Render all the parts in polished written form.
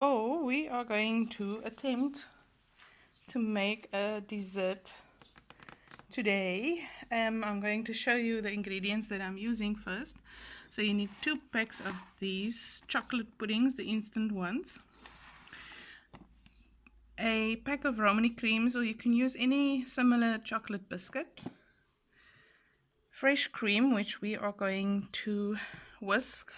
Oh, we are going to attempt to make a dessert today. I'm going to show you the ingredients that I'm using first. So you need 2 packs of these chocolate puddings, the instant ones, a pack of Romani creams, or you can use any similar chocolate biscuit, fresh cream, which we are going to whisk,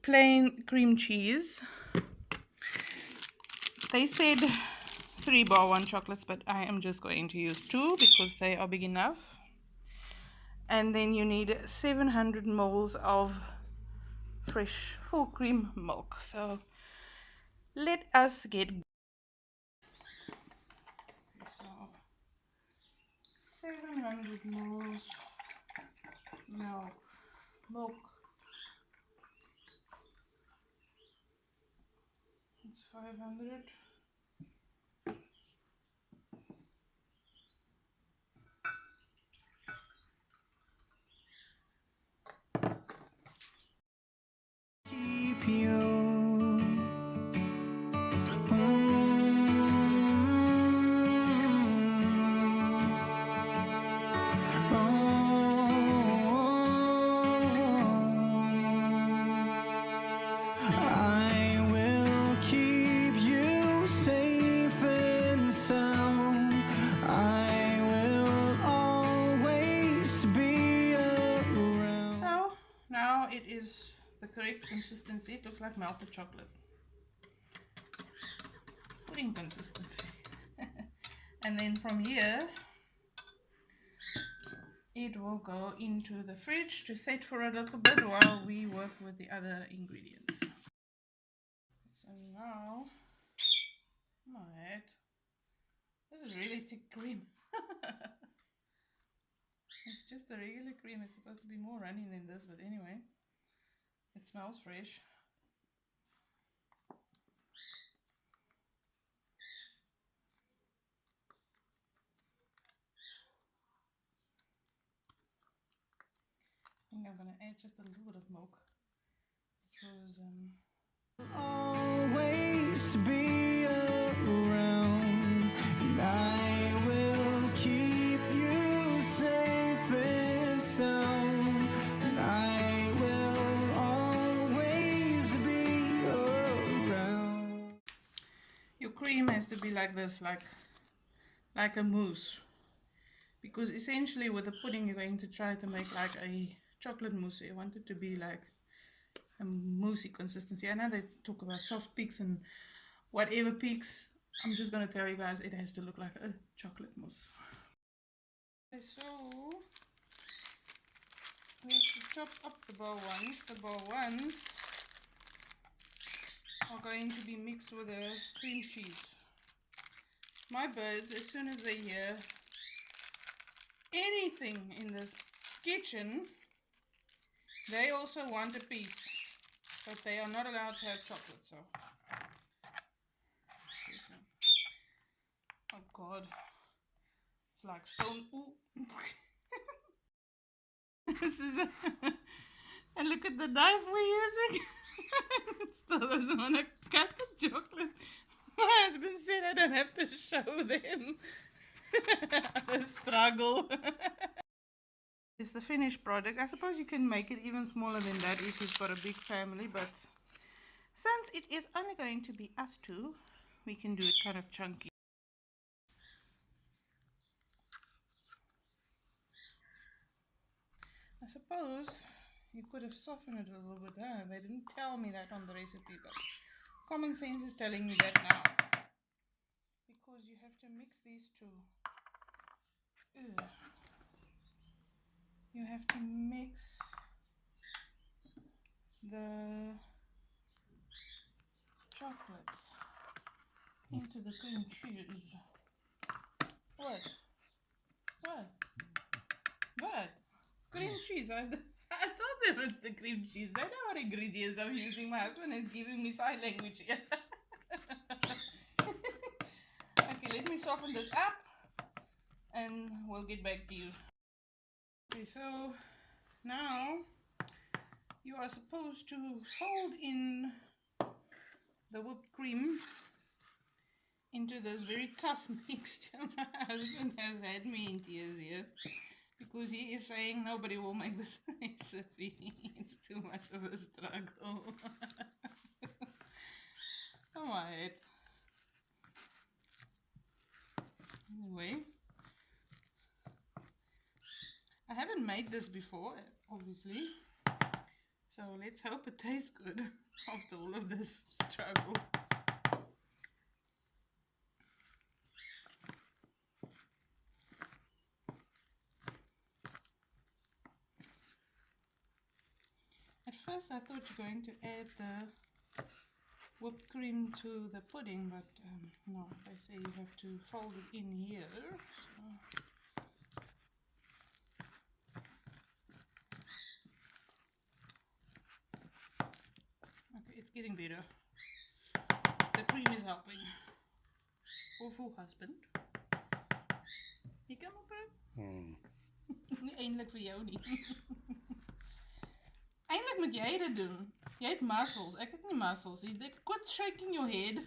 plain cream cheese. They said 3 bar 1 chocolates, but I am just going to use 2 because they are big enough. And then you need 700 ml of fresh full cream milk. So let us get so 700 ml milk. It's 500. Keep you. I will keep you safe and sound. I will always be around. So now it is the correct consistency. It looks like melted chocolate. Pudding consistency. And then from here it will go into the fridge to set for a little bit while we work with the other ingredients. So now, my head, this is really thick cream. It's just the regular cream. It's supposed to be more runny than this, but anyway, it smells fresh. I think I'm gonna add just a little bit of milk because Always be around, and I will keep you safe and sound, and I will always be around. your cream has to be like this, like a mousse, because essentially with the pudding you're going to try to make like a chocolate mousse. You want it to be like a moussey consistency. I know they talk about soft peaks and whatever peaks. I'm just going to tell you guys it has to look like a chocolate mousse. Okay, so we have to chop up the bowl ones. The bowl ones are going to be mixed with the cream cheese. My birds, as soon as they hear anything in this kitchen, they also want a piece, but they are not allowed to have chocolate. So, oh God, it's like stone. Ooh. This is and look at the knife we're using. It still doesn't want to cut the chocolate. My husband said I don't have to show them the struggle. It's the finished product. I suppose you can make it even smaller than that if you've got a big family, but since it is only going to be us two, we can do it kind of chunky. I suppose you could have softened it a little bit. Huh? They didn't tell me that on the recipe, but common sense is telling me that now. Because you have to mix these two. Ugh. You have to mix the chocolate into the cream cheese. What? What? What? Cream cheese. I thought it was the cream cheese. They know what ingredients I'm using. My husband is giving me sign language here. Okay, let me soften this up and we'll get back to you. Okay, so now You are supposed to fold in the whipped cream into this very tough mixture. My husband has had me in tears here because he is saying nobody will make this recipe. It's too much of a struggle. Oh my head. Anyway, I haven't made this before, obviously. So let's hope it tastes good after all of this struggle. At first I thought you're going to add the whipped cream to the pudding, but no, they say you have to fold it in here. So. Okay, it's getting better. The cream is helping. Awful husband. Hier kan op nie eindelijk vir jou nie. Eindelijk moet jy dit doen. Jy het muscles, ek het nie muscles nie. Quit shaking your head.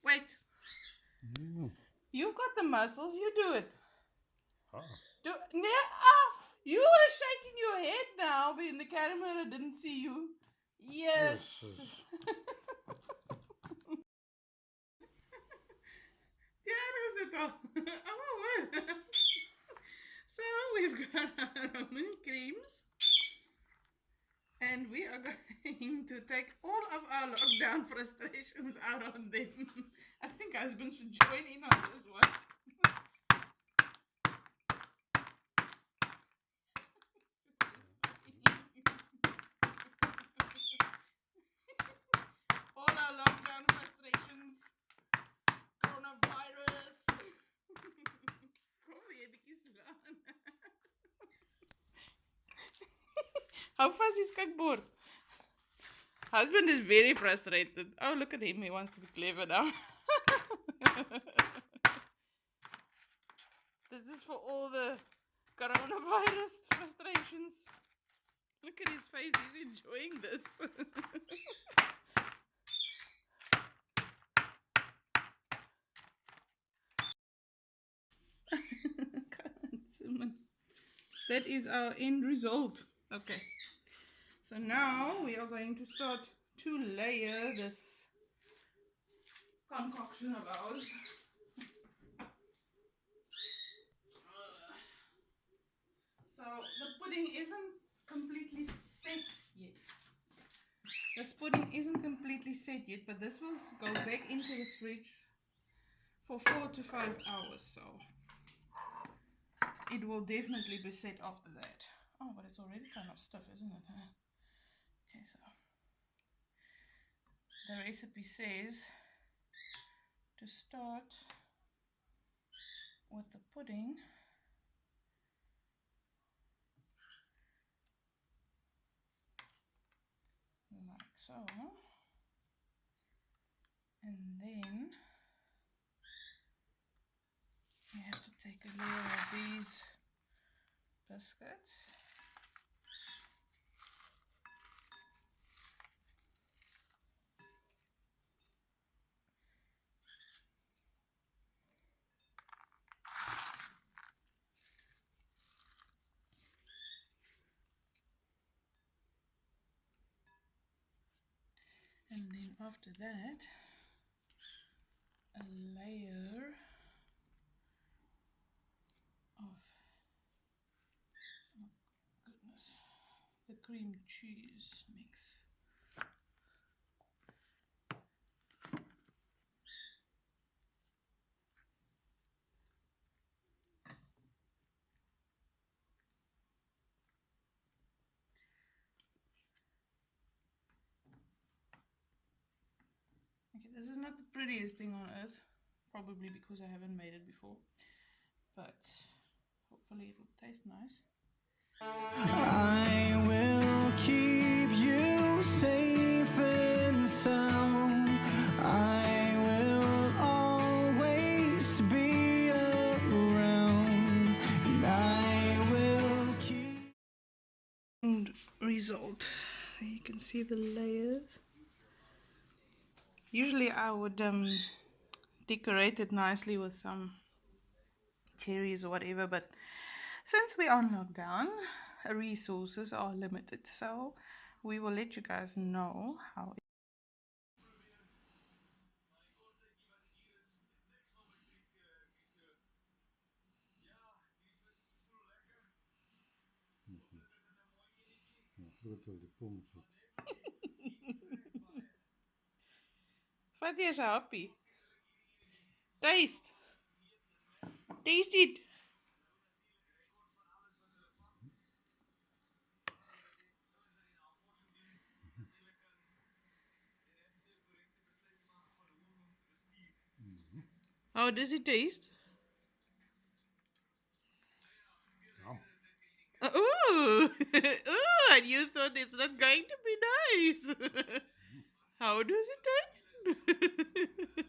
Wait. You've got the muscles, you do it. You were shaking your head now, but in the camera didn't see you. Yes. Oh, so we've got our Roman creams, and we are going to take all of our lockdown frustrations out on them. I think husband should join in on this one. All our lockdown frustrations. Coronavirus. How fast is Kakboard? Husband is very frustrated. Oh, look at him. He wants to be clever now. This is for all the coronavirus frustrations. Look at his face. He's enjoying this. That is our end result. Okay, so now we are going to start to layer this concoction of ours. So the pudding isn't completely set yet. This pudding isn't completely set yet, but this will go back into the fridge for 4 to 5 hours, so it will definitely be set after that. Oh, but it's already kind of stiff, isn't it? Huh? Okay, so the recipe says to start with the pudding. Like so. And then you have to take a layer of these biscuits. And then after that, a layer of, oh goodness, the cream cheese mix. Okay, this is not the prettiest thing on earth, probably because I haven't made it before, but hopefully it'll taste nice. I will keep you safe and sound. I will always be around. And I will keep end result. You can see the layers. Usually I would decorate it nicely with some cherries or whatever, but since we're on lockdown, resources are limited, so we will let you guys know how. Vat eers 'n happie. Taste. Taste it. How does it taste? Ooh, ooh, and you thought it's not going to be nice. How does it taste?